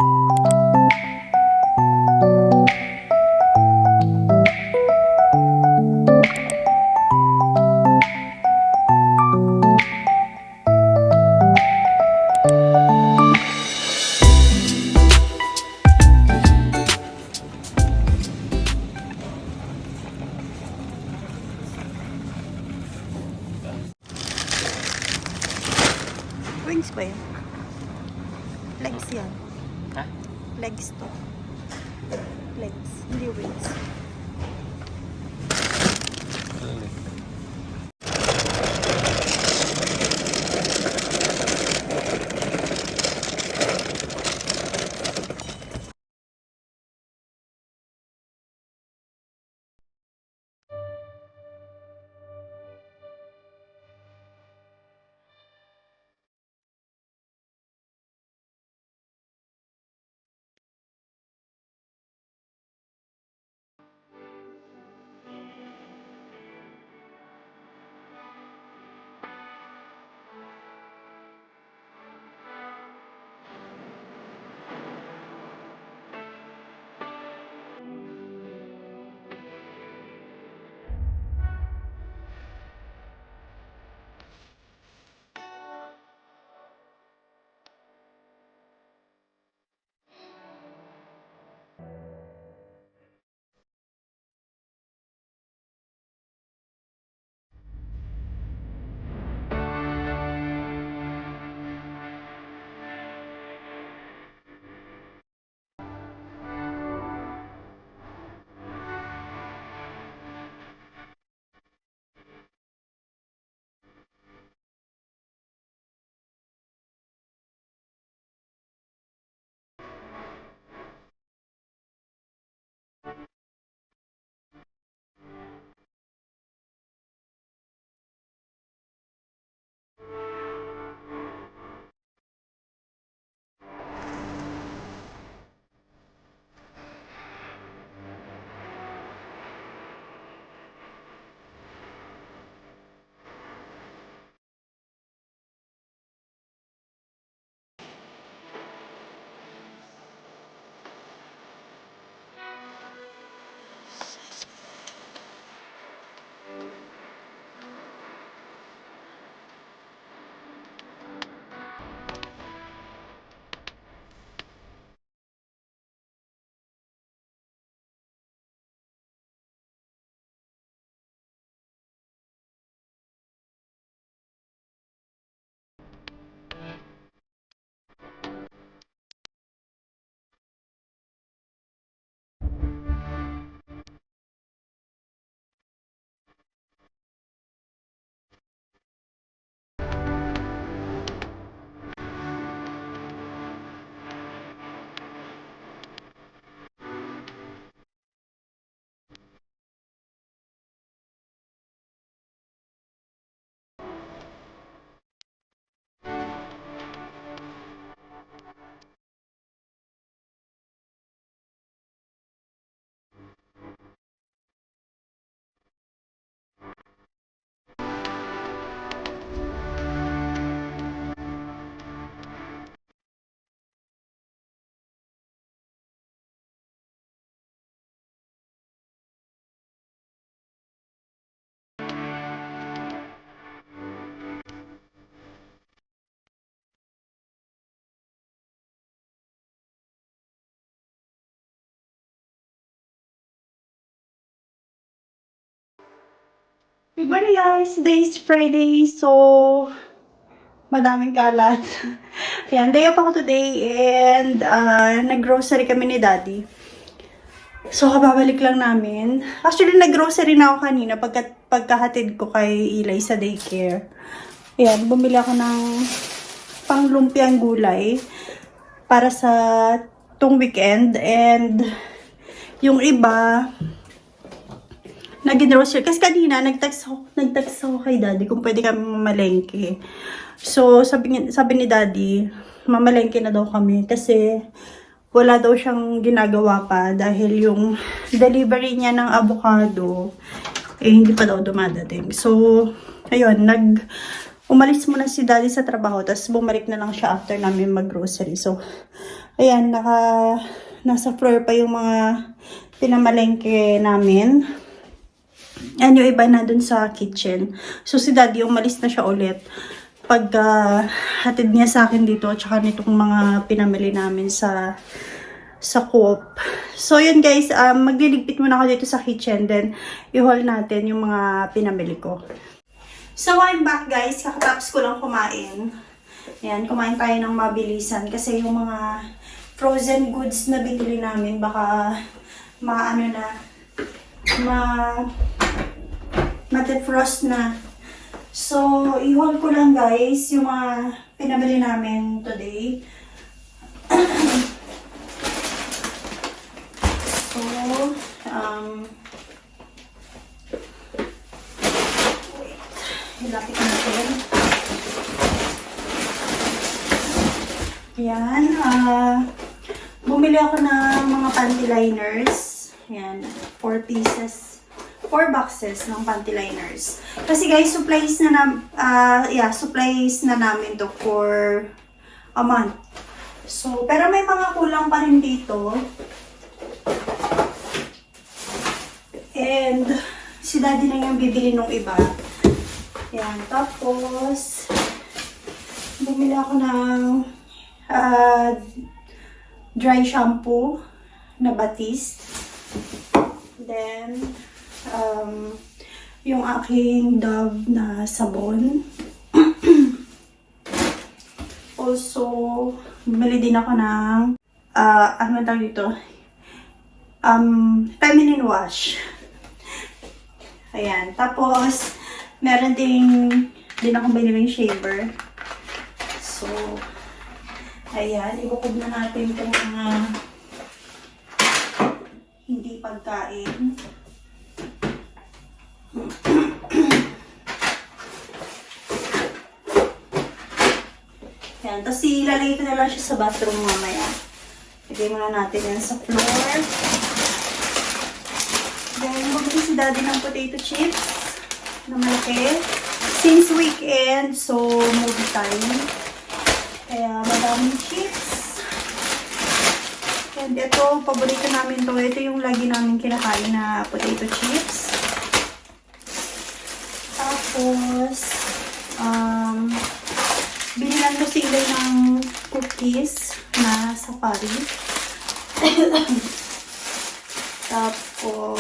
Wings ba yan? Legs yan. Ha? Legs to. Legs. Hindi wings. Good morning guys! Today is Friday, so madaming kalat. Ayan, day off ako today and nag-grocery kami ni Daddy. So, kababalik lang namin. Actually, nag-grocery na ako kanina pagkahatid ko kay Eli sa daycare. Ayan, bumili ako ng panglumpiang gulay para sa tong weekend and yung iba nag-grocery. Kasi kanina, nag-text ako kay Daddy kung pwede kami mamalengke. So, sabi ni Daddy, mamalengke na daw kami kasi wala daw siyang ginagawa pa dahil yung delivery niya ng avocado hindi pa daw dumadating. So, ayun, umalis muna si Daddy sa trabaho tapos bumalik na lang siya after namin mag-grocery. So, Ayan, nasa floor pa yung mga pinamalengke namin. Yan yung iba na dun sa kitchen. So si daddy umalis na siya ulit. Pagka hatid niya sa akin dito, tsaka nitong mga pinamili namin sa Coop. So yun guys, magliligpit muna ako dito sa kitchen, then i-haul natin yung mga pinamili ko. So I'm back guys, kakatapos ko lang kumain. Ayan, kumain tayo ng mabilisan kasi yung mga frozen goods na binili namin baka ma-defrost na. So i-haul ko lang guys yung mga pinamili namin today. So, wait. Hilapit natin. Yan. Bumili ako ng mga panty liners. Yan. 4 pieces. 4 boxes ng panty liners. Kasi guys, supplies na namin to for a month. So, pero may mga kulang pa rin dito. And, si daddy na yung bibili nung iba. Yan. Tapos, bumili ako ng dry shampoo na Batiste. Then, yung aking Dove na sabon. Also, bumili din ako ng, ano tawag dito? Feminine wash. Ayan. Tapos, meron din akong biniling shaver. So, ayan. Ibukod na natin itong mga hindi pagkain. Ayan. Tapos, ilalagay ko na lang siya sa bathroom mamaya. Lagay muna natin yan sa floor. Then, bumili si daddy ng potato chips na malaki. Since weekend, so movie time. Kaya madaming chips. And ito, paborito namin to. Ito yung lagi namin kinakain na potato chips. Tapos, binilan ko sila ng cookies na safari. Tapos,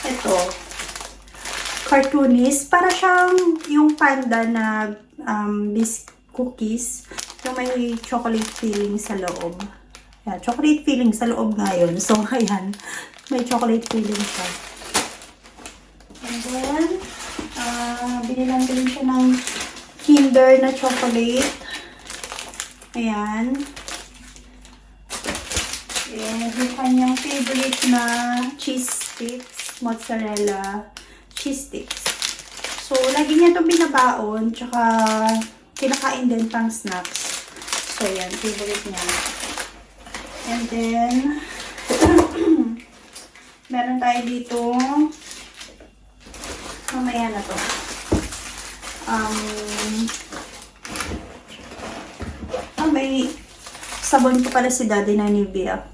ito, cartoonist. Para siyang yung panda na cookies. Yung may chocolate filling sa loob. Yeah, chocolate filling sa loob ngayon. So, ayan. May chocolate filling siya. And then, binilan ko rin siya ng Kinder na chocolate. Ayan. And yung kanyang favorite na cheese sticks, mozzarella cheese sticks. So, lagi niya itong binabaon, tsaka kinakain din pang snacks. So, yan, favorite niya. And then, meron tayo dito, mamaya na to. May sabon ko pala si daddy na Nivea.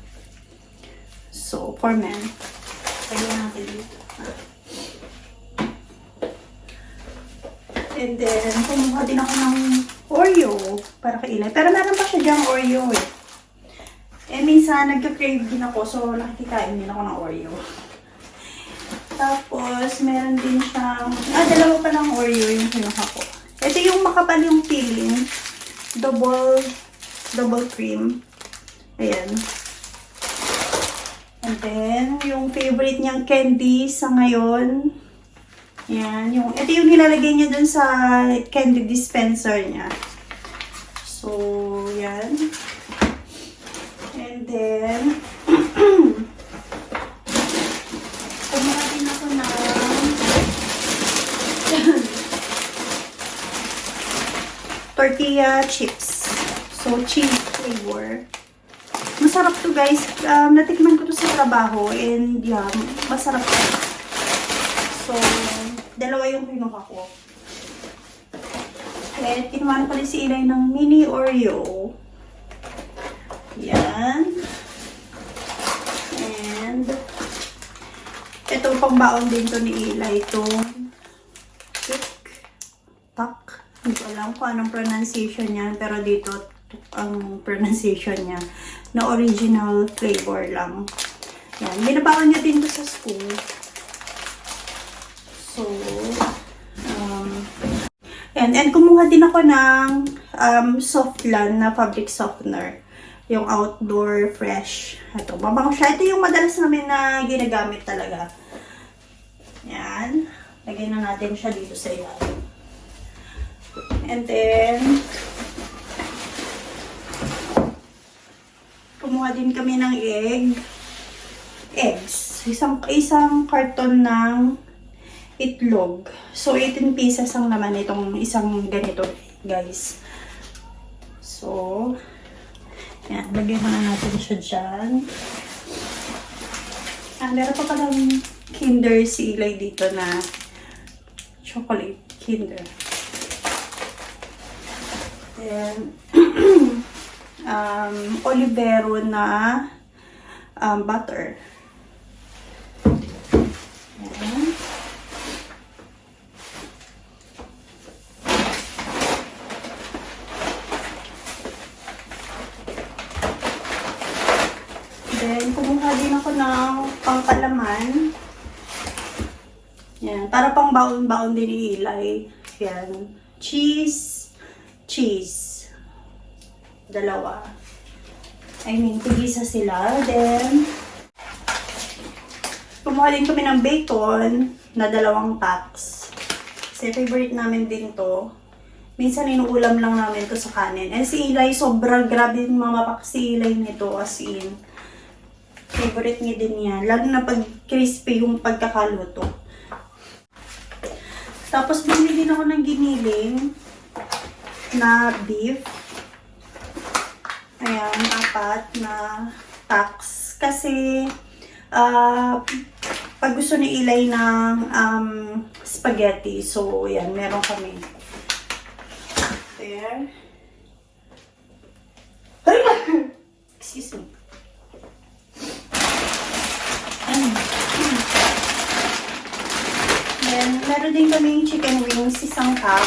So, for men. Lagyan natin dito. And then, kumuha din ako ng Oreo para kailay. Pero meron pa siya dyang Oreo eh. Eh, minsan nagka-crave din ako. So, nakikikain din ako ng Oreo. Tapos, meron din siyang... dalawa pa lang Oreo yung kinuha ko. Ito yung makapal yung filling. Double cream. Ayan. And then, yung favorite niyang candy sa ngayon. Ayan. Ito yung nilalagay niya dun sa candy dispenser niya. So, yan. And then, kumuha din ako ng tortilla chips. So, cheese flavor. Masarap to guys. Natikman ko to sa trabaho and yeah, masarap to. So, dalawa yung kinuha ko. And kinuha na pala si Ilay ng mini Oreo. Yan. And, ito pang baon din to ni Eli. Itong tak. Hindi ko alam kung anong pronunciation niya. Pero dito, ang pronunciation niya na original flavor lang. Yan. Binabaon niya din to sa school. So, and kumuha din ako ng Softland na fabric softener. Yung outdoor fresh. Ito, mabango siya. Ito yung madalas namin na ginagamit talaga. Yan. Lagay na natin siya dito sa ilalim. And then, kumuha din kami ng eggs. Isang karton ng itlog. So, 18 pieces ang naman itong isang ganito, guys. So, yan. Lagyan na natin siya dyan. Meron pa palang Kinder si Eli dito na chocolate Kinder. Then, Olivero na butter. Yan. Then, kumuha din ako ng pangkalaman. Yan. Para pang baon-baon din ni Eli. Yan. Cheese. Dalawa. I mean, tigisa sila. Then, kumuha din kami ng bacon na 2 packs. Kasi favorite namin din to. Minsan inuulam lang namin to sa kanin. And si Eli, sobrang grabe yung mamapak si Eli nito. As in, favorite niya din yan. Lalo na pag crispy yung pagkakaluto. Tapos bumili din ako ng giniling na beef. Ayan, 4 na packs. Kasi, pag gusto ni Eli ng spaghetti, so, yan, meron kami. There. Excuse me. Then, meron din kaming chicken wings, 1 cup.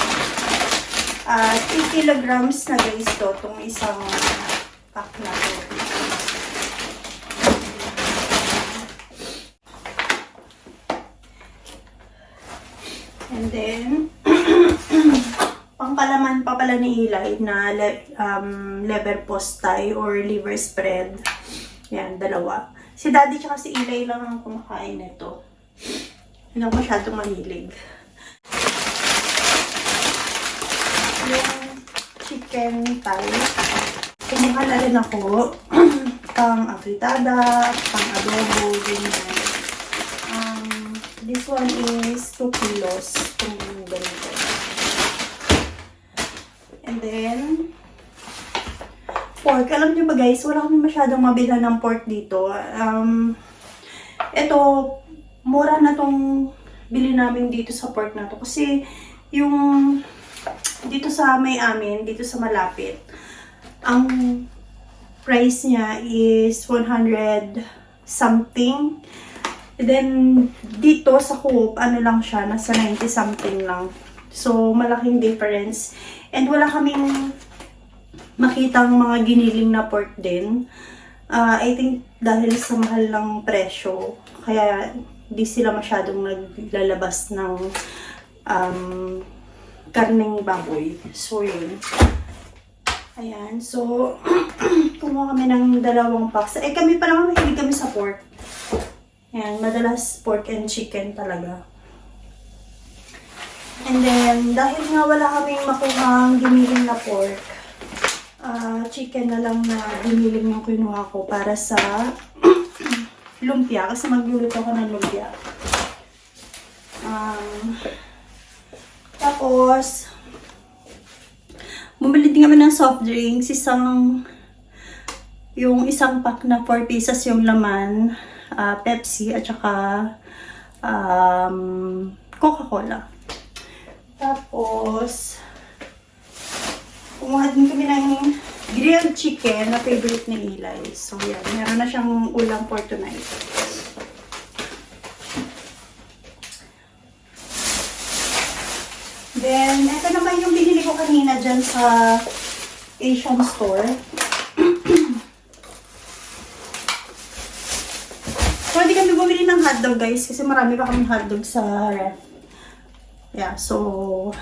3 kilograms na guys to, itong isang pack na to. And then, pangkalaman pa pala ni Eli na liver postay or liver spread. Yan, 2. Si Daddy tsaka si Eli lang ang kumakain nito. Hindi ako masyadong mahilig. Yung chicken thigh. Kumuha na rin ako pang afritada, pang adobo, ganyan. This one is 2 kilos. Kung ganito. And then, pork. Alam niyo ba guys, wala kami masyadong mabila ng pork dito. Ito, mura na tong bili namin dito sa pork na to. Kasi, yung dito sa may amin, dito sa malapit, ang price niya is 100 something. Then, dito sa Coop, ano lang siya, nasa 90 something lang. So, malaking difference. And wala kaming makitang mga giniling na pork din. I think dahil sa mahal ng presyo, kaya di sila masyadong naglalabas ng karneng baboy. So, yun. Ayan. So, kumuha kami ng 2 packs. Kami pa naman mahilig kami sa pork. Ayan. Madalas pork and chicken talaga. And then, dahil nga wala kaming makuhang giniling na pork, chicken na lang na giniling yung kinuha ko para sa lumpia. Kasi magluluto ko ng lumpia. Tapos, bumili din kami ng soft drinks. Yung isang pack na 4 pieces yung laman, Pepsi, at saka Coca-Cola. Tapos, kumuha din kami ng grilled chicken na favorite ni Eli. So, yan. Meron na siyang ulam for tonight. Then, ito naman yung binili ko kanina dyan sa Asian store. So, hindi kami bumili ng hotdog, guys. Kasi marami pa kaming hotdog sa ref. Yeah, so...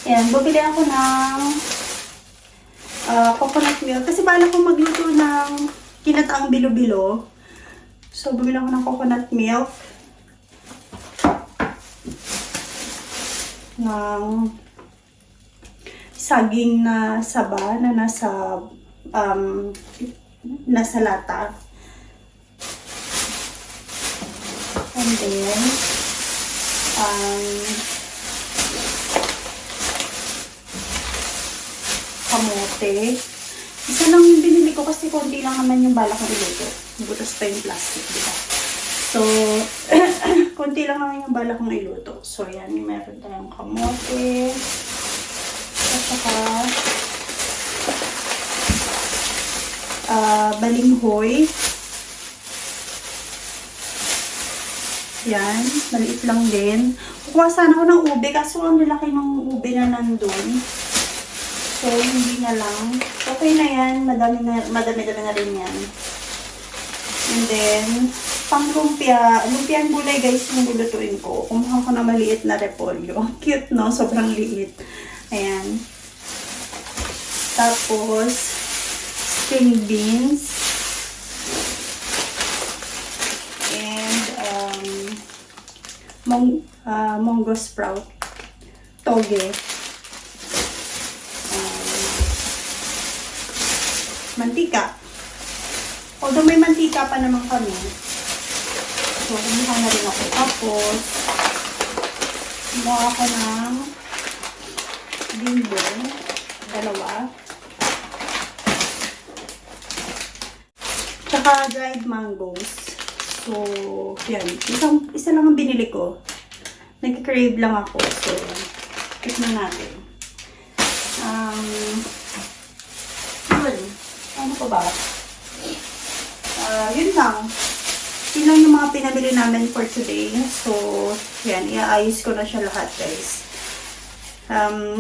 Ayan, bumili ako ng coconut milk. Kasi bala ko magluto ng kinataang bilo-bilo. So, bumili ako ng coconut milk. Ng saging na saba na nasa lata. And then, kamote. Isa lang yung binili ko kasi konti lang naman yung balak ko iluto. Butas pa yung plastic, diba? So, konti lang naman yung balak kong iluto. So, yan. Meron tayong kamote. At saka, balinghoy. Yan. Maliit lang din. Kukuha sana ako ng ube kasi ang lalaki ng ube na nandun. So, hindi na lang. Okay na yan. Madami na rin yan. And then, pang lumpia. Lumpiang gulay, guys, yung lulutuin ko. Kumuha ko na maliit na repolyo. Cute, no? Sobrang liit. Ayan. Tapos, string beans. And, munggo sprout. Toge. Mantika. Although may mantika pa naman kami. So, kumuha na rin ako. Tapos, kumuha ako ng bimbo. Dalawa. Tsaka dried mangoes. So, yan. Isa lang ang binili ko. Nag-crave lang ako. So, tikman natin. Ano pa ba? Yun lang. Yun lang yung mga pinabili namin for today. So, yan. Iaayos ko na siya lahat, guys.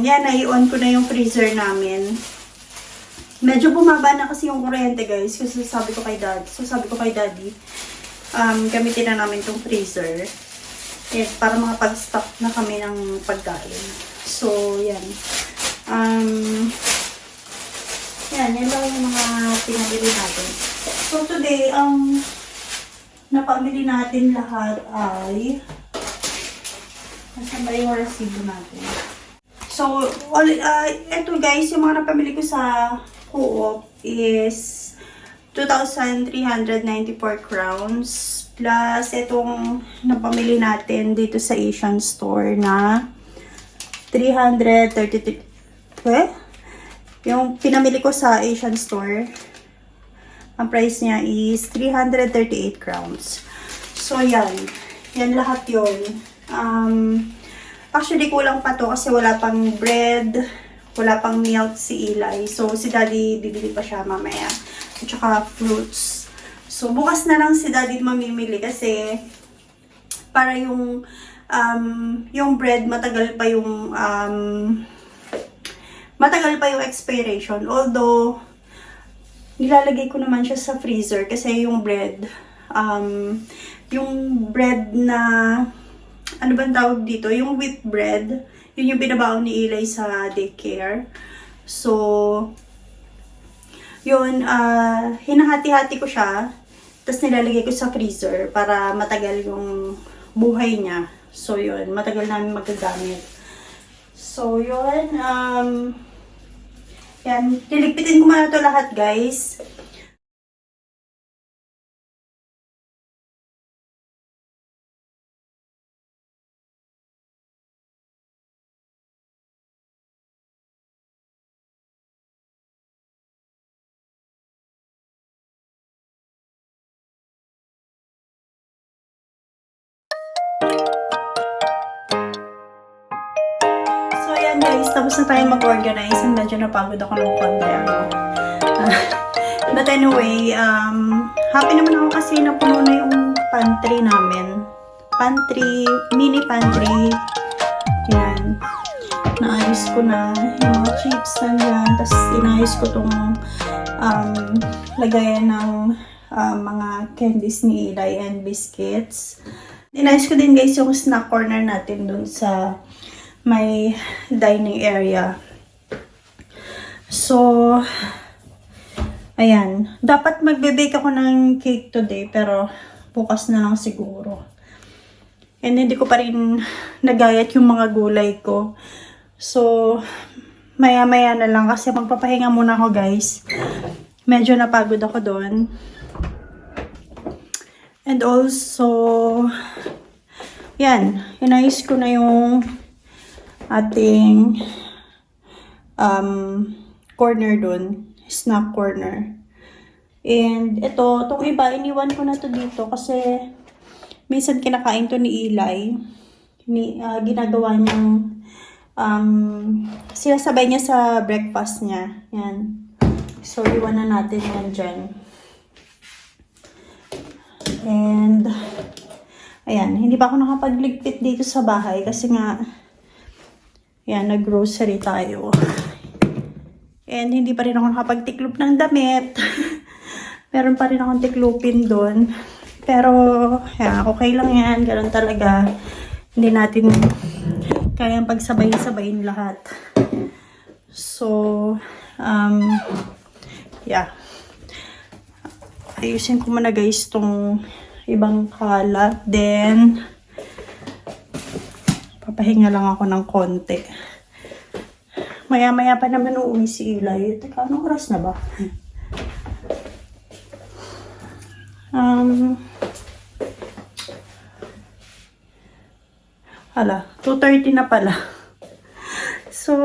Yan. Nai-on ko na yung freezer namin. Medyo bumaba na kasi yung kuryente, guys. Kasi sabi ko kay daddy, gamitin na namin tong freezer. Yan. Para makapag-stock na kami ng pagkain. So, yan. Yan lang yung mga pinabili natin. So, today, napamili natin lahat ay nasaan ba yung resibo natin? So, eto guys, yung mga napamili ko sa Co-op is 2,394 crowns plus itong napamili natin dito sa Asian store na 333. Yung pinamili ko sa Asian store, ang price niya is 338 crowns. So, yan. Yan lahat yun. Actually, kulang pa to kasi wala pang bread, wala pang milk si Eli. So, si daddy bibili pa siya mamaya. At saka fruits. So, bukas na lang si daddy mamimili kasi para yung bread matagal pa yung expiration. Although, nilalagay ko naman siya sa freezer kasi yung bread na, ano bang tawag dito? Yung wheat bread, yun yung binabaon ni Eli sa daycare. So, yun, hinahati-hati ko siya, tapos nilalagay ko sa freezer para matagal yung buhay niya. So, yun, matagal namin magagamit. So, yun, yan, liligpitin ko muna ito lahat, guys. So, yan guys, tapos na tayo mag-organize and medyo napagod ako ng konti. But anyway, happy naman ako kasi napuno na yung pantry namin. Mini pantry. Yan. Naayos ko na yung mga chips nandiyan. Tapos inayos ko tong lagayan ng mga candies ni Eli and biscuits. Inayos ko din guys yung snack corner natin dun sa may dining area. So, ayan. Dapat magbe-bake ako ng cake today pero bukas na lang siguro. And hindi ko pa rin nagayat yung mga gulay ko. So, maya-maya na lang kasi magpapahinga muna ako guys. Medyo napagod ako doon. And also, yan. Inayos ko na yung ating corner doon. Snack corner. And ito, itong iba, iniwan ko na to dito kasi minsan kinakain to ni Eli. Ginagawa niyang sinasabay niya sa breakfast niya. Yan. So, iwan na natin yan dyan. And, ayan. Hindi pa ako nakapagligpit dito sa bahay kasi nga, yan, nag-grocery tayo. And, hindi pa rin ako nakapagtiklop ng damit. Meron pa rin akong tiklupin doon. Pero, yan, okay lang yan. Ganun talaga. Hindi natin kayang pagsabay-sabayin lahat. So, yeah. Ayusin ko muna guys tong ibang kalat. Then, papahinga lang ako ng konti. Maya-maya pa naman uuwi si Eli. Teka, anong oras na ba? Hala, 2:30 na pala. So,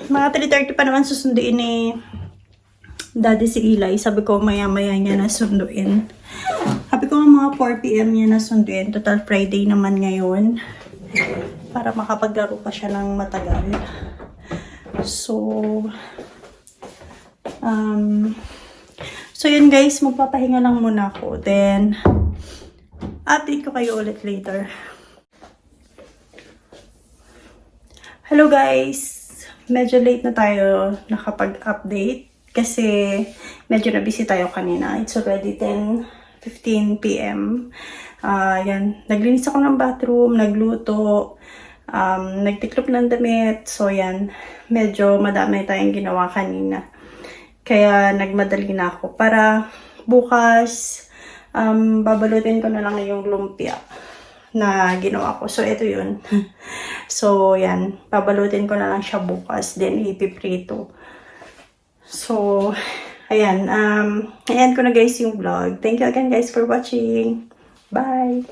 mga 3:30 pa naman susunduin ni Daddy si Eli. Sabi ko, maya-maya niya na sunduin. Sabi ko, mga 4 PM niya na sunduin. Total Friday naman ngayon. Para makapaglaro pa siya ng matagal. So, yun guys, magpapahinga lang muna ako. Then, update ko kayo ulit later. Hello guys! Medyo late na tayo nakapag-update kasi medyo na-busy tayo kanina. It's already 10:15 PM. Yan. Naglinis ako ng bathroom, nagluto, nagtiklop ng damit. So yan, medyo madami tayong ginawa kanina. Kaya nagmadali na ako para bukas babalutin ko na lang yung lumpia na ginawa ko. So, ito yun. So, yan. Babalutin ko na lang siya bukas. Then, ipiprito. So, ayan. Ayan ko na guys yung vlog. Thank you again guys for watching. Bye!